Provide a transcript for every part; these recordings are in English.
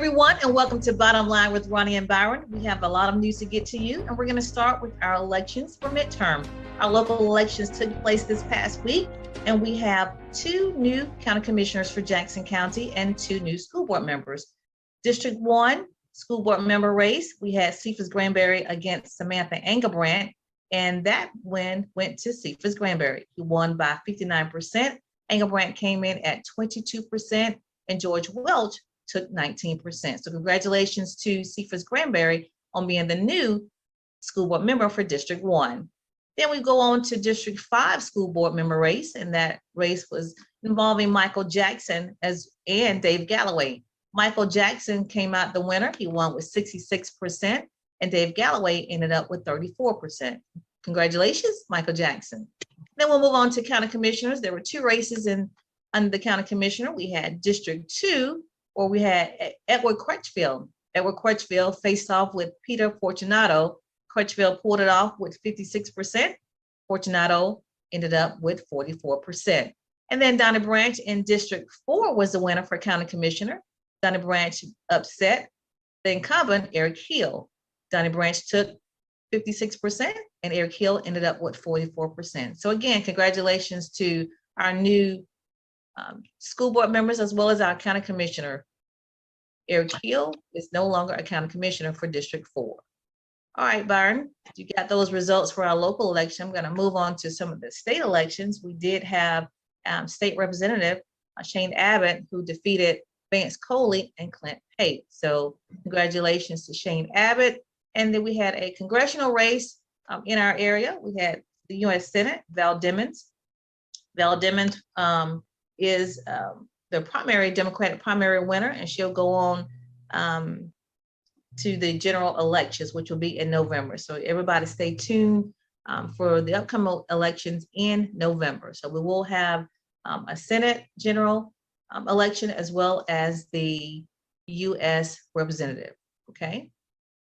everyone, and welcome to Bottom Line with Ronnie and Byron. We have a lot of news to get to you, and we're going to start with our elections for midterm. Our local elections took place this past week, and we have 2 new county commissioners for Jackson County and 2 new school board members. District 1 school board member race, we had Cephas Granberry against Samantha Engelbrandt, and that win went to Cephas Granberry. He won by 59%. Engelbrandt came in at 22%, and George Welch took 19%. So congratulations to Cephas Granberry on being the new school board member for District 1. Then we go on to District 5 school board member race, and that race was involving Michael Jackson and Dave Galloway. Michael Jackson came out the winner. He won with 66%, and Dave Galloway ended up with 34%. Congratulations, Michael Jackson. Then we'll move on to county commissioners. There were 2 races under the county commissioner. We had District 2, where we had Edward Crutchfield. Edward Crutchfield faced off with Peter Fortunato. Crutchfield pulled it off with 56%. Fortunato ended up with 44%. And then Donnie Branch in District 4 was the winner for county commissioner. Donnie Branch upset the incumbent, Eric Hill. Donnie Branch took 56%, and Eric Hill ended up with 44%. So again, congratulations to our new school board members, as well as our county commissioner. Eric Hill is no longer a county commissioner for District 4. All right, Byron, you got those results for our local election. I'm going to move on to some of the state elections. We did have state representative Shane Abbott, who defeated Vance Coley and Clint Pate. So congratulations to Shane Abbott. And then we had a congressional race in our area. We had the U.S. Senate, Val Demings. Val Demings is the primary Democratic primary winner, and she'll go on to the general elections, which will be in November. So everybody stay tuned for the upcoming elections in November. So we will have a Senate general election, as well as the U.S. representative. Okay.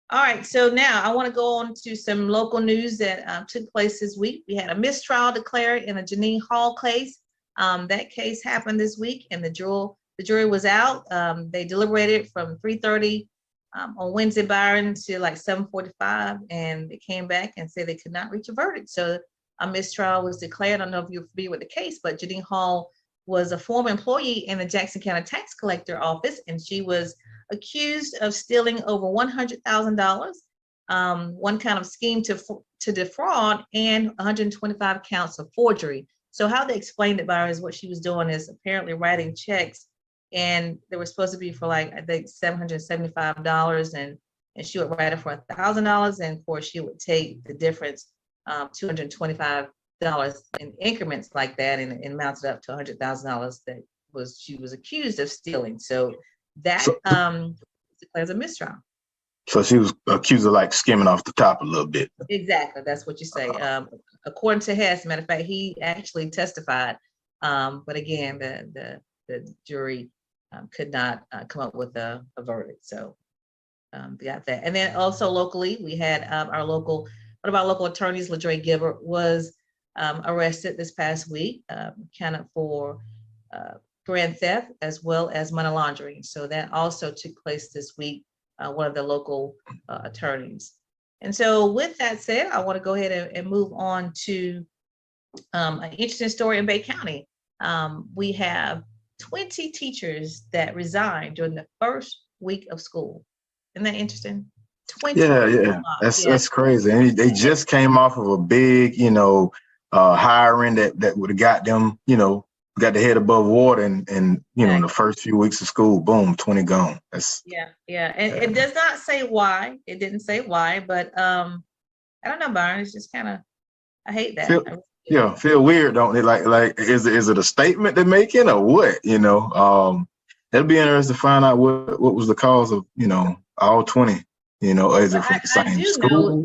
All right. So now I want to go on to some local news that took place this week. We had a mistrial declared in a Janine Hall case. That case happened this week, and the jury was out. They deliberated from 3:30 on Wednesday, Byron, to like 7:45, and they came back and said they could not reach a verdict. So a mistrial was declared. I don't know if you're familiar with the case, but Janine Hall was a former employee in the Jackson County Tax Collector Office, and she was accused of stealing over $100,000, one kind of scheme to defraud, and 125 counts of forgery. So how they explained it, Byron, is what she was doing is apparently writing checks, and they were supposed to be for like, I think, $775, and she would write it for $1,000, and of course she would take the difference, $225 in increments like that, and mounted up to $100,000 that she was accused of stealing. So that declares a mistrial. So she was accused of like skimming off the top a little bit. Exactly, that's what you say. According to Hess, matter of fact, he actually testified, but again, the jury could not come up with a verdict. So we got that. And then also locally, we had one of our local attorneys, LaDre Gilbert, was arrested this past week, counted for grand theft as well as money laundering. So that also took place this week. One of the local attorneys. And so with that said, I want to go ahead and move on to an interesting story in Bay County. We have 20 teachers that resigned during the first week of school. Isn't that interesting? 20. Yeah. That's crazy. And they just came off of a big, hiring that would have got them, got their head above water, and in the first few weeks of school, boom, 20 gone. That's And it does not say why. It didn't say why, but I don't know, Byron. It's just kind of, I hate that. Feel weird, don't it? Like is it a statement they're making or what? That'll be interesting to find out what was the cause of all 20. Is it from the same school?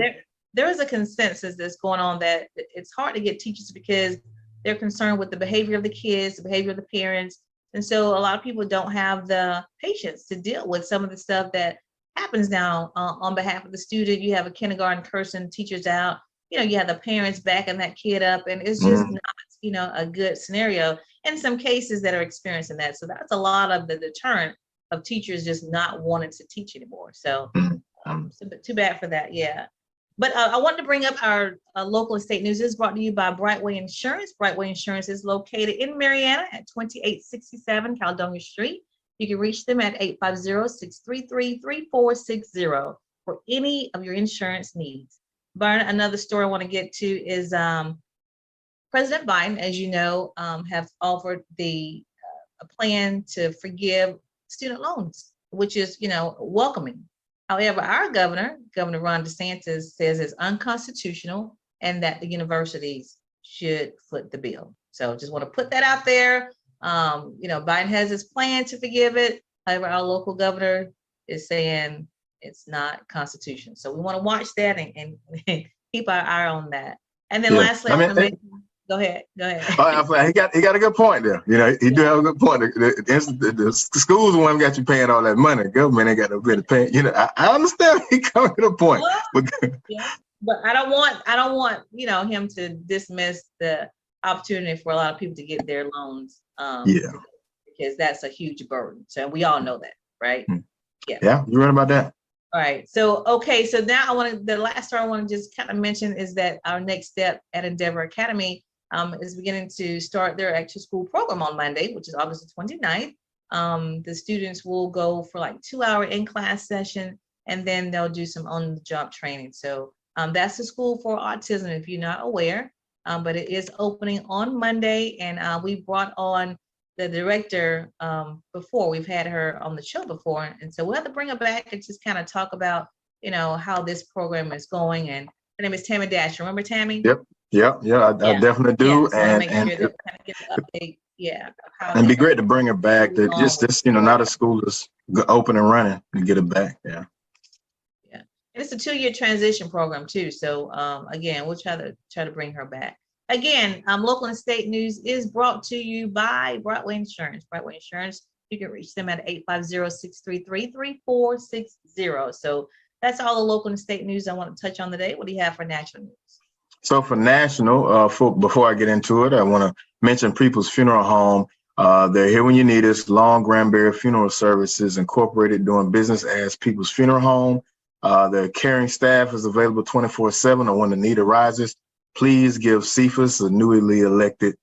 There is a consensus that's going on that it's hard to get teachers because they're concerned with the behavior of the kids, the behavior of the parents. And so a lot of people don't have the patience to deal with some of the stuff that happens now on behalf of the student. You have a kindergarten cursing teachers out, you have the parents backing that kid up, and it's just not, a good scenario in some cases that are experiencing that. So that's a lot of the deterrent of teachers just not wanting to teach anymore. So, so too bad for that. Yeah. But I wanted to bring up our local and state news. This is brought to you by Brightway Insurance. Brightway Insurance is located in Marianna at 2867 Caledonia Street. You can reach them at 850-633-3460 for any of your insurance needs. Byron, another story I want to get to is President Biden, as you know, have offered a plan to forgive student loans, which is, welcoming. However, our Governor Ron DeSantis, says it's unconstitutional and that the universities should foot the bill. So just want to put that out there. Biden has his plan to forgive it. However, our local governor is saying it's not constitutional. So we want to watch that and keep our eye on that. And then lastly, go ahead. He got a good point there. He do have a good point. The schools the one got you paying all that money. Government ain't got no bit of paying. I understand he coming to the point. But I don't want him to dismiss the opportunity for a lot of people to get their loans. Because that's a huge burden. So we all know that, right? Yeah, you're right about that. All right. So now the last story I want to just kind of mention is that our next step at Endeavor Academy is beginning to start their actual school program on Monday, which is August the 29th. The students will go for like 2-hour in-class session, and then they'll do some on-the-job training. So that's the School for Autism, if you're not aware, but it is opening on Monday, and we brought on the director before. We've had her on the show before, and so we'll have to bring her back and just kind of talk about, how this program is going. And her name is Tammy Dasher. Remember Tammy? Yep. I definitely do. So and make sure that kind of get an update. And it'd be great to bring her back. That just now the school is open and running and get it back. Yeah. And it's a 2-year transition program too. So again, we'll try to bring her back. Again, local and state news is brought to you by Brightway Insurance. Brightway Insurance, you can reach them at 850-633-3460. So that's all the local and state news I want to touch on today. What do you have for national news? So for national, before I get into it, I want to mention People's Funeral Home. They're here when you need us. Long Granbury Funeral Services Incorporated, doing business as People's Funeral Home. Their caring staff is available 24/7, or when the need arises. Please give Cephas, a newly elected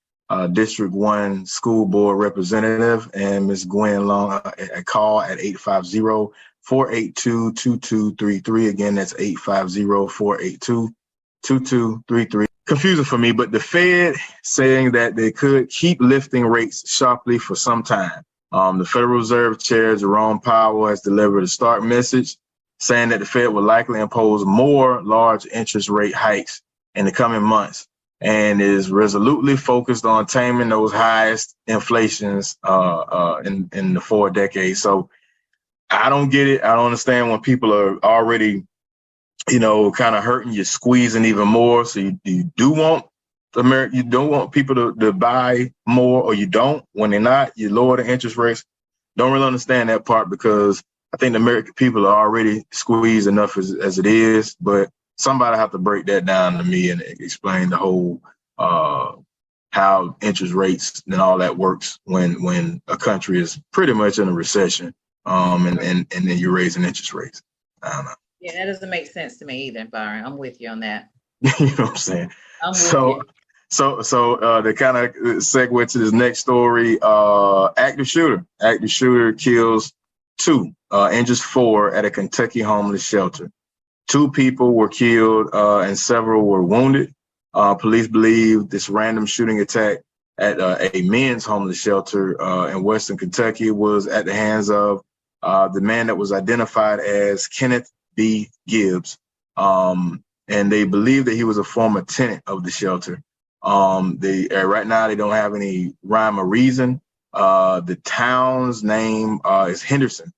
District 1 school board representative, and Ms. Gwen Long a call at 850-482-2233. Again, that's 850-482-2233. Confusing for me, but the Fed saying that they could keep lifting rates sharply for some time. The Federal Reserve Chair Jerome Powell has delivered a stark message saying that the Fed will likely impose more large interest rate hikes in the coming months, and is resolutely focused on taming those highest inflations in the 4 decades. So I don't get it. I don't understand when people are already, kind of hurting, you're squeezing even more. So you do want you don't want people to buy more, or you don't. When they're not, you lower the interest rates. Don't really understand that part, because I think the American people are already squeezed enough as it is, but somebody have to break that down to me and explain the whole how interest rates and all that works when a country is pretty much in a recession, and then you're raising interest rates. I don't know. Yeah, that doesn't make sense to me either, Byron. I'm with you on that. You know what I'm saying? So to kind of segue to this next story, active shooter kills 2, injures 4 at a Kentucky homeless shelter. 2 people were killed and several were wounded. Police believe this random shooting attack at a men's homeless shelter in Western Kentucky was at the hands of the man that was identified as Kenneth B. Gibbs. And they believe that he was a former tenant of the shelter. Right now they don't have any rhyme or reason. The town's name is Henderson,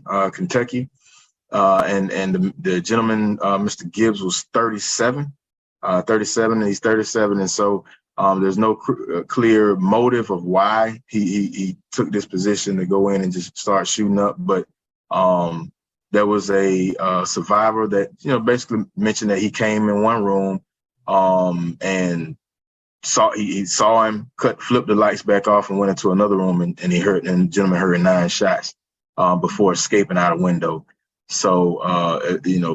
Kentucky. And the gentleman, Mr. Gibbs, was 37, and he's 37. And so there's no clear motive of why he took this position to go in and just start shooting up. But there was a survivor that, basically mentioned that he came in one room and he saw him flip the lights back off and went into another room, and the gentleman heard 9 shots. before escaping out a window. So,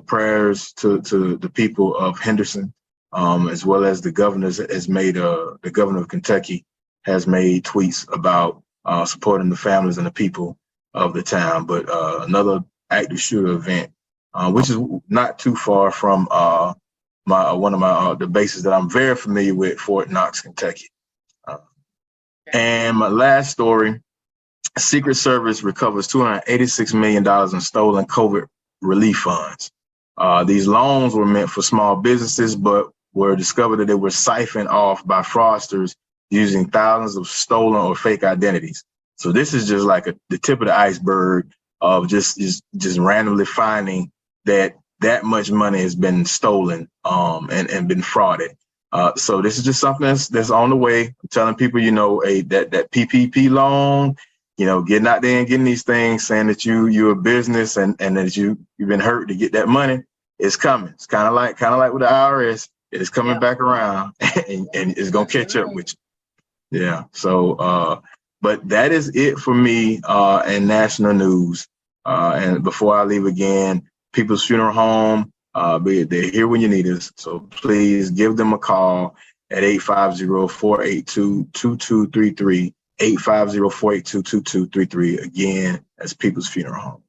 prayers to the people of Henderson, as well as the governor the governor of Kentucky has made tweets about supporting the families and the people of the town. But another active shooter event, which is not too far from one of the bases that I'm very familiar with, Fort Knox, Kentucky. And my last story, Secret Service recovers $286 million in stolen COVID relief funds. These loans were meant for small businesses, but were discovered that they were siphoned off by fraudsters using thousands of stolen or fake identities. So this is just like the tip of the iceberg of just randomly finding that much money has been stolen and been frauded. So this is just something that's on the way. I'm telling people, that PPP loan, getting out there and getting these things, saying that you're a business and that you've been hurt to get that money, it's coming. It's kind of like with the IRS, it's coming back around and it's gonna catch up with you. Yeah. So, but that is it for me in national news. And before I leave again, People's Funeral Home, they're here when you need us. So please give them a call at 850-482-2233. 850-482-2233. Again, that's People's Funeral Home.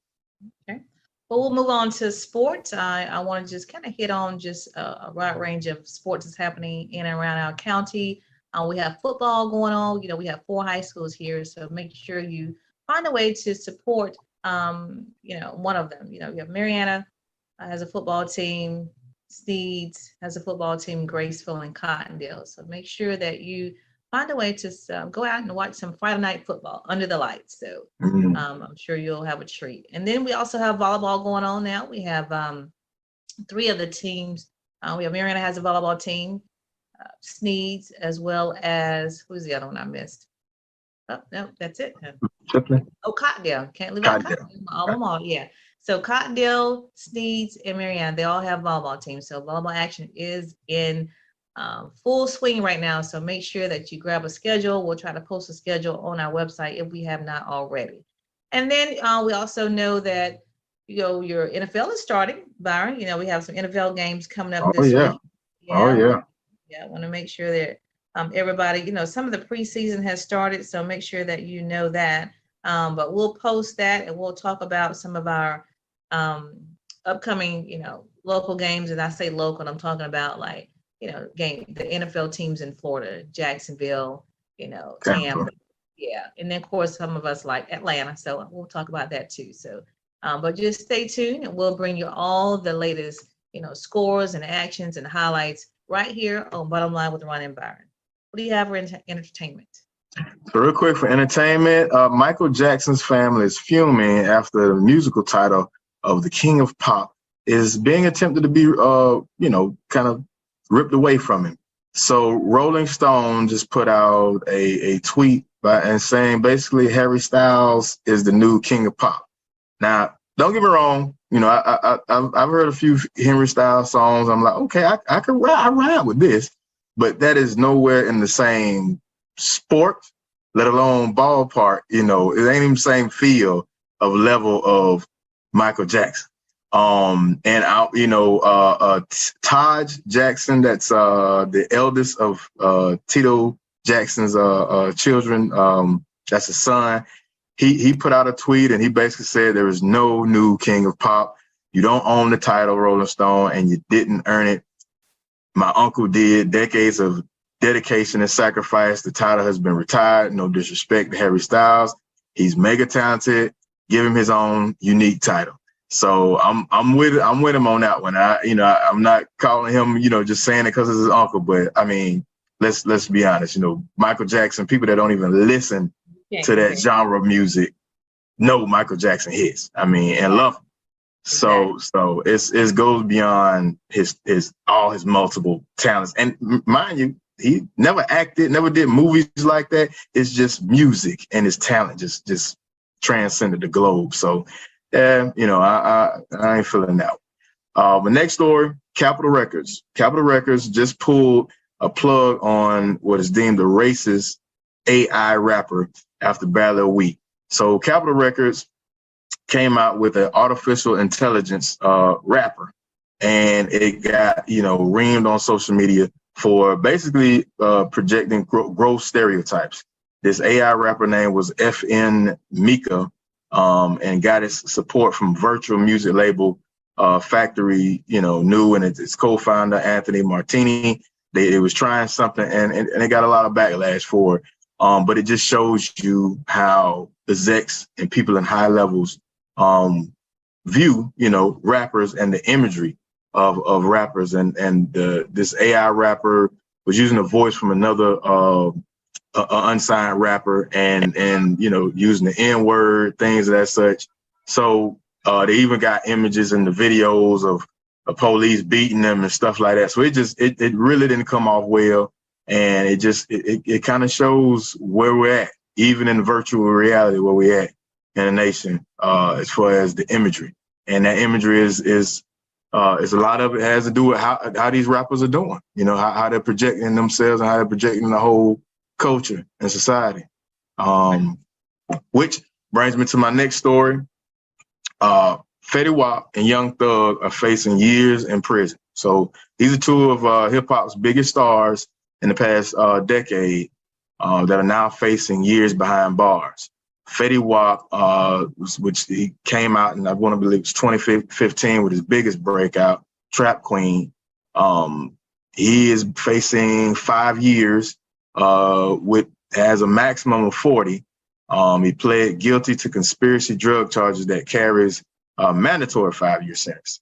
Okay. Well, we'll move on to sports. I want to just kind of hit on just a wide range of sports that's happening in and around our county. We have football going on. We have 4 high schools here, so make sure you find a way to support, one of them. You have Marianna has a football team, Steeds has a football team, Graceville and Cottondale. So make sure that you find a way to go out and watch some Friday night football under the lights. So I'm sure you'll have a treat. And then we also have volleyball going on now. We have 3 of the teams. We have Marianna has a volleyball team, Sneeds, as well as, who's the other one I missed? Oh, no, that's it. Oh, Cottondale. Can't leave out Cottondale. Alma Mater, yeah. So Cottondale, Sneeds, and Marianna, they all have volleyball teams. So volleyball action is in full swing right now. So make sure that you grab a schedule. We'll try to post a schedule on our website if we have not already. And then we also know that, your NFL is starting, Byron. We have some NFL games coming up this week. Yeah, I want to make sure that everybody, some of the preseason has started. So make sure that you know that. But we'll post that and we'll talk about some of our upcoming, local games. And I say local, I'm talking about like, the NFL teams in Florida, Jacksonville, Tampa. Yeah. And then of course, some of us like Atlanta. So we'll talk about that too. So, but just stay tuned and we'll bring you all the latest, scores and actions and highlights right here on Bottom Line with Ron and Byron. What do you have for entertainment? So real quick for entertainment, Michael Jackson's family is fuming after the musical title of The King of Pop is being attempted to be, kind of ripped away from him. So Rolling Stone just put out a tweet and saying basically Harry Styles is the new King of Pop. Now, don't get me wrong, I've heard a few Henry Styles songs. I'm like, okay, I ride with this, but that is nowhere in the same sport, let alone ballpark. It ain't even the same feel of level of Michael Jackson. And Taj Jackson, that's the eldest of Tito Jackson's children. That's his son. He put out a tweet and he basically said there is no new King of Pop. You don't own the title, Rolling Stone, and you didn't earn it. My uncle did. Decades of dedication and sacrifice. The title has been retired. No disrespect to Harry Styles. He's mega talented. Give him his own unique title. So I'm with him on that one. I'm not calling him, just saying it because it's his uncle, but I mean, let's be honest. Michael Jackson. People that don't even listen to that genre of music know Michael Jackson hits. And love him. So it goes beyond his all his multiple talents. And mind you, he never acted, never did movies like that. It's just music and his talent just transcended the globe. So I ain't feeling that. The next story, Capitol Records. Capitol Records just pulled a plug on what is deemed a racist AI rapper after barely a week. So Capitol Records came out with an artificial intelligence rapper, and it got, you know, reamed on social media for basically projecting gross stereotypes. This AI rapper name was FN Mika, and got its support from virtual music label Factory, you know, New, and its co-founder Anthony Martini. It was trying something, and it got a lot of backlash for it. But it just shows you how execs and people in high levels view, you know, rappers and the imagery of rappers. And this AI rapper was using a voice from another unsigned rapper, and you know, using the N-word, things of that such. So they even got images in the videos of police beating them and stuff like that. So it really didn't come off well. And it kind of shows where we're at, even in virtual reality, where we're at in the nation, as far as the imagery. And that imagery is a lot of it has to do with how these rappers are doing, you know, how they're projecting themselves and how they're projecting the whole culture and society. Which brings me to my next story. Fetty Wap and Young Thug are facing years in prison. So these are two of hip hop's biggest stars in the past decade that are now facing years behind bars. Fetty Wap, which he came out, and I want to believe it's 2015 with his biggest breakout, Trap Queen. He is facing 5 years has a maximum of 40. He pled guilty to conspiracy drug charges that carries a mandatory 5-year sentence.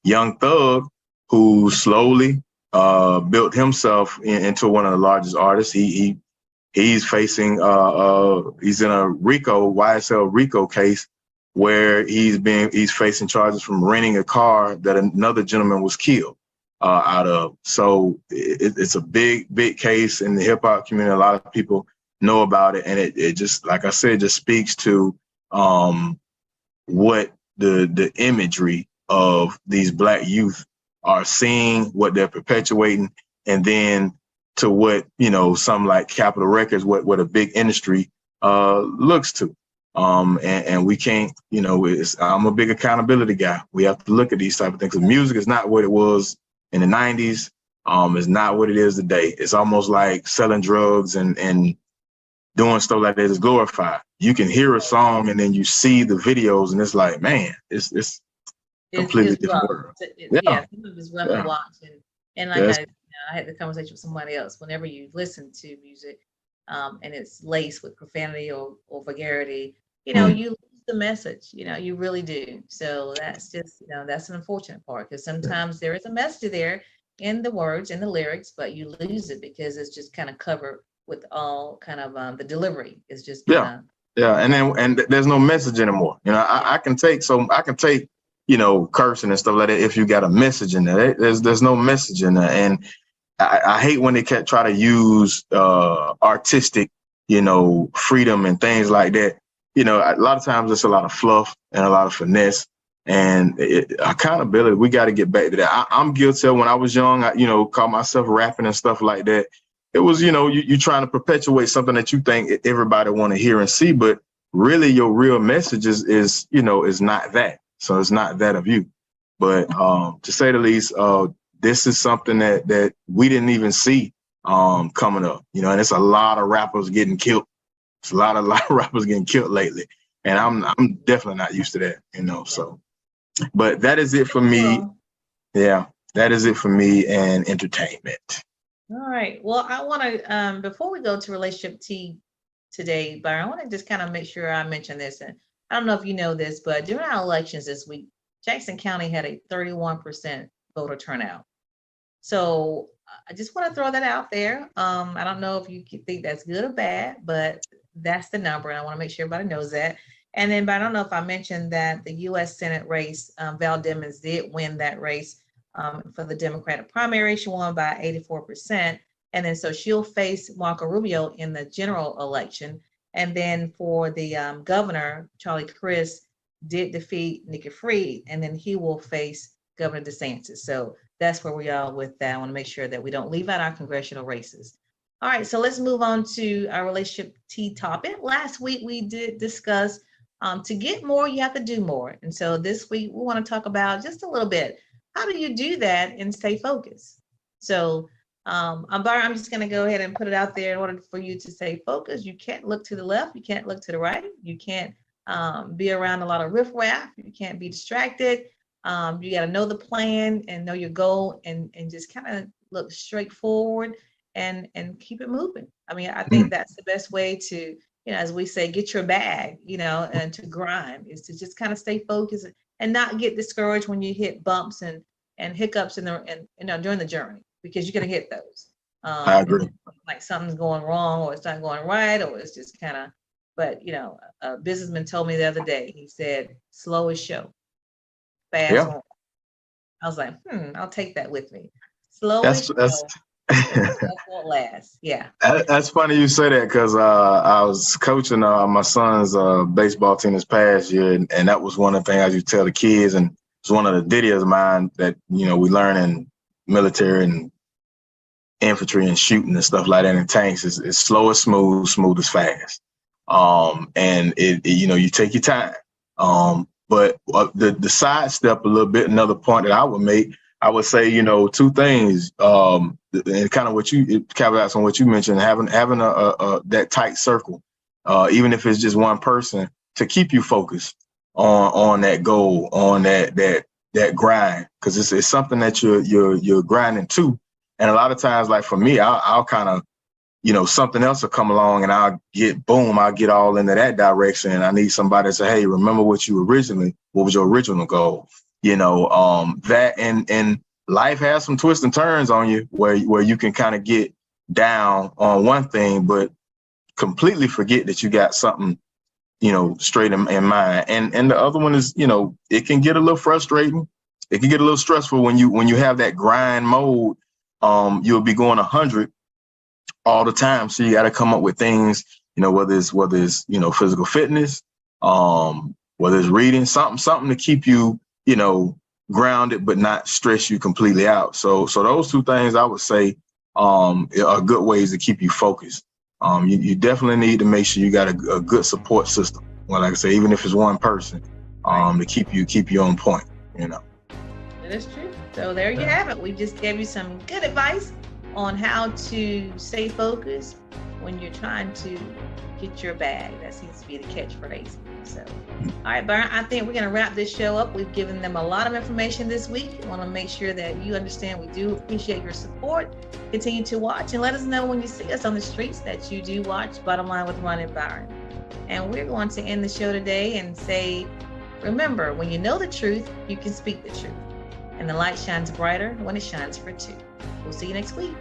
Young Thug, who slowly built himself into one of the largest artists, he's facing he's in a YSL RICO case where he's facing charges from renting a car that another gentleman was killed out of. So it's a big case in the hip hop community. A lot of people know about it, and it just, like I said, just speaks to what the imagery of these Black youth are seeing, what they're perpetuating, and then to what, you know, some like Capitol Records, what a big industry looks to. And we can't, you know, I'm a big accountability guy. We have to look at these type of things. Music is not what it was in the 90s. It's not what it is today. It's almost like selling drugs and doing stuff like that is glorified. You can hear a song and then you see the videos and it's like, man, it's completely different world. Yeah, some of it's rough to watch. And like I had the conversation with somebody else. Whenever you listen to music and it's laced with profanity or vulgarity, you know, you lose the message, you know, you really do. So that's just, you know, that's an unfortunate part, because sometimes there is a message there in the words and the lyrics, but you lose it because it's just kind of covered with all kind of the delivery is just kind of and there's no message anymore. You know, I can take you know, cursing and stuff like that if you got a message in there. There's no message in there. And I hate when they try to use artistic, you know, freedom and things like that. You know, a lot of times it's a lot of fluff and a lot of finesse, and accountability. We got to get back to that. I'm guilty of, when I was young, I, you know, caught myself rapping and stuff like that. It was, you know, you trying to perpetuate something that you think everybody want to hear and see, but really your real message is, you know, is not that. So it's not that of you. But to say the least, this is something that we didn't even see coming up, you know, and it's a lot of rappers getting killed. It's a lot of rappers getting killed lately. And I'm definitely not used to that, you know, so. But that is it for me. Yeah, that is it for me and entertainment. All right. Well, I want to, before we go to relationship tea today, Byron, I want to just kind of make sure I mention this. And I don't know if you know this, but during our elections this week, Jackson County had a 31% voter turnout. So I just want to throw that out there. I don't know if you think that's good or bad, but that's the number, and I want to make sure everybody knows that. And then, but I don't know if I mentioned that the U.S. Senate race, Val Demings did win that race for the Democratic primary. She won by 84%. And then so she'll face Marco Rubio in the general election. And then for the governor, Charlie Crist did defeat Nikki Fried, and then he will face Governor DeSantis. So that's where we are with that. I want to make sure that we don't leave out our congressional races. All right, so let's move on to our relationship tea topic. Last week, we did discuss To get more, you have to do more. And so this week we want to talk about just a little bit. How do you do that and stay focused? So I'm just going to go ahead and put it out there. In order for you to stay focused, you can't look to the left. You can't look to the right. You can't be around a lot of riffraff. You can't be distracted. You got to know the plan and know your goal, and just kind of look straight forward and keep it moving. I mean, I think that's the best way to, as we say, get your bag, and to grind, is to just kind of stay focused and not get discouraged when you hit bumps and hiccups during the journey, because you're going to hit those. I agree. Like something's going wrong, or it's not going right, or it's just kind of, but a businessman told me the other day, he said, slow is show, fast won't. I was like, I'll take that with me. Slow is show. That won't last. Yeah. That's funny you say that, because I was coaching my son's baseball team this past year, and that was one of the things I used to tell the kids, and it's one of the ditties of mine that we learn in military and infantry and shooting and stuff like that in tanks. Is slow is smooth, smooth is fast. And you take your time. But the sidestep a little bit, another point that I would make, I would say, two things, and kind of caveats on what you mentioned, having a that tight circle, even if it's just one person, to keep you focused on that goal, on that grind, because it's something that you're grinding to. And a lot of times, like for me, I'll kind of, something else will come along and I'll get all into that direction. And I need somebody to say, hey, remember what was your original goal? That and life has some twists and turns on you where you can kind of get down on one thing, but completely forget that you got something, straight in mind. And the other one is, it can get a little frustrating. It can get a little stressful when you have that grind mode. You'll be going 100 all the time. So you got to come up with things, whether it's physical fitness, whether it's reading, something to keep you, grounded, but not stress you completely out. So those two things I would say are good ways to keep you focused. You definitely need to make sure you got a good support system. Well, like I say, even if it's one person, to keep you on point. That is true. So there you have it. We just gave you some good advice on how to stay focused when you're trying to get your bag. That seems to be the catchphrase. So, all right, Byron, I think we're going to wrap this show up. We've given them a lot of information this week. I want to make sure that you understand we do appreciate your support. Continue to watch and let us know when you see us on the streets that you do watch Bottom Line with Ron and Byron. And we're going to end the show today and say, remember, when you know the truth, you can speak the truth. And the light shines brighter when it shines for two. We'll see you next week.